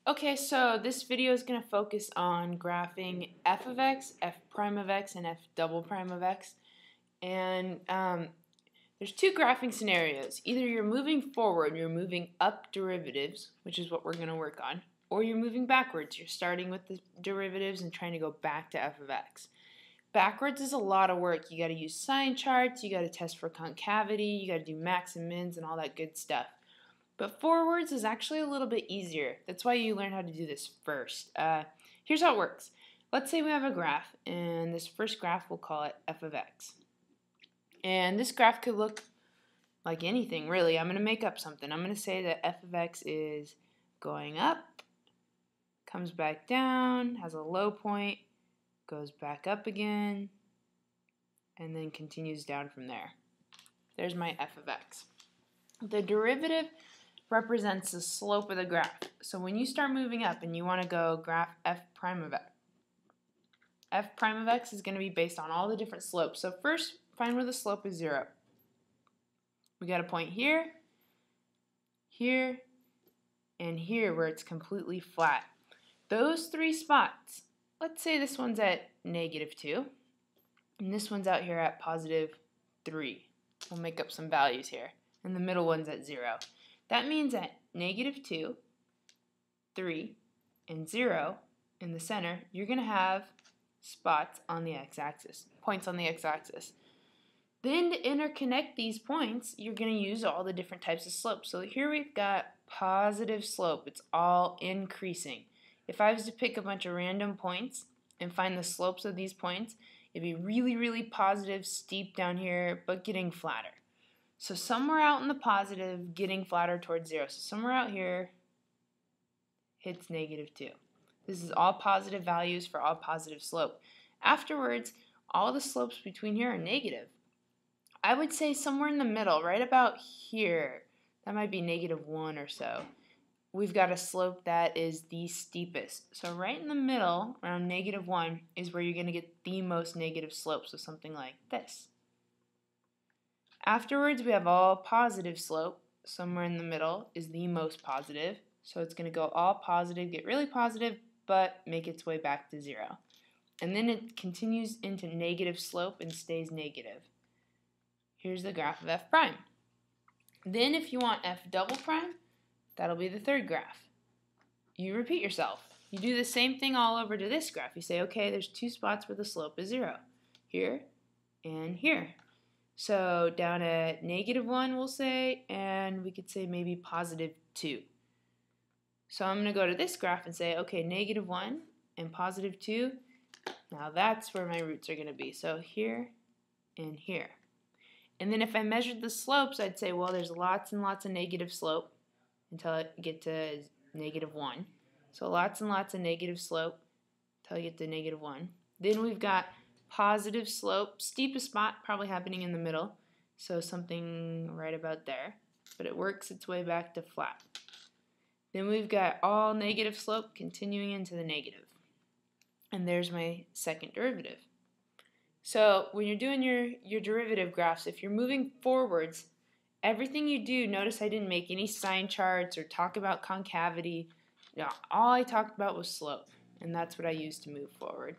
Okay, so this video is going to focus on graphing f of x, f prime of x, and f double prime of x. And there's two graphing scenarios. Either you're moving forward, you're moving up derivatives, which is what we're going to work on, or you're moving backwards. You're starting with the derivatives and trying to go back to f of x. Backwards is a lot of work. You got to use sign charts, you got to test for concavity, you got to do max and mins and all that good stuff. But forwards is actually a little bit easier. That's why you learn how to do this first. Here's how it works. Let's say we have a graph, and this first graph, we'll call it f of x. And this graph could look like anything, really. I'm going to make up something. I'm going to say that f of x is going up, comes back down, has a low point, goes back up again, and then continues down from there. There's my f of x. The derivative represents the slope of the graph. So when you start moving up and you want to go graph f prime of x, f prime of x is going to be based on all the different slopes. So first, find where the slope is 0. We got a point here, here, and here where it's completely flat. Those three spots, let's say this one's at -2, and this one's out here at +3. We'll make up some values here. And the middle one's at 0. That means at -2, 3, and 0 in the center, you're going to have spots on the x-axis, points on the x-axis. Then to interconnect these points, you're going to use all the different types of slopes. So here we've got positive slope. It's all increasing. If I was to pick a bunch of random points and find the slopes of these points, it'd be really, really positive, steep down here, but getting flatter. So somewhere out in the positive, getting flatter towards 0. So somewhere out here hits -2. This is all positive values for all positive slope. Afterwards, all the slopes between here are negative. I would say somewhere in the middle, right about here, that might be -1 or so. We've got a slope that is the steepest. So right in the middle, around -1, is where you're going to get the most negative slope. So something like this. Afterwards, we have all positive slope. Somewhere in the middle is the most positive. So it's going to go all positive, get really positive, but make its way back to 0. And then it continues into negative slope and stays negative. Here's the graph of f prime. Then if you want f double prime, that'll be the third graph. You repeat yourself. You do the same thing all over to this graph. You say, okay, there's two spots where the slope is 0. Here and here. So down at -1, we'll say, and we could say maybe +2. So I'm going to go to this graph and say, okay, -1 and +2. Now that's where my roots are going to be. So here and here. And then if I measured the slopes, I'd say, well, there's lots and lots of negative slope until I get to -1. So lots and lots of negative slope until I get to -1. Then we've got positive slope, steepest spot probably happening in the middle, so something right about there, but it works its way back to flat. Then we've got all negative slope continuing into the negative. And there's my second derivative. So when you're doing your derivative graphs, if you're moving forwards, everything you do, notice I didn't make any sign charts or talk about concavity. No, all I talked about was slope, and that's what I used to move forward.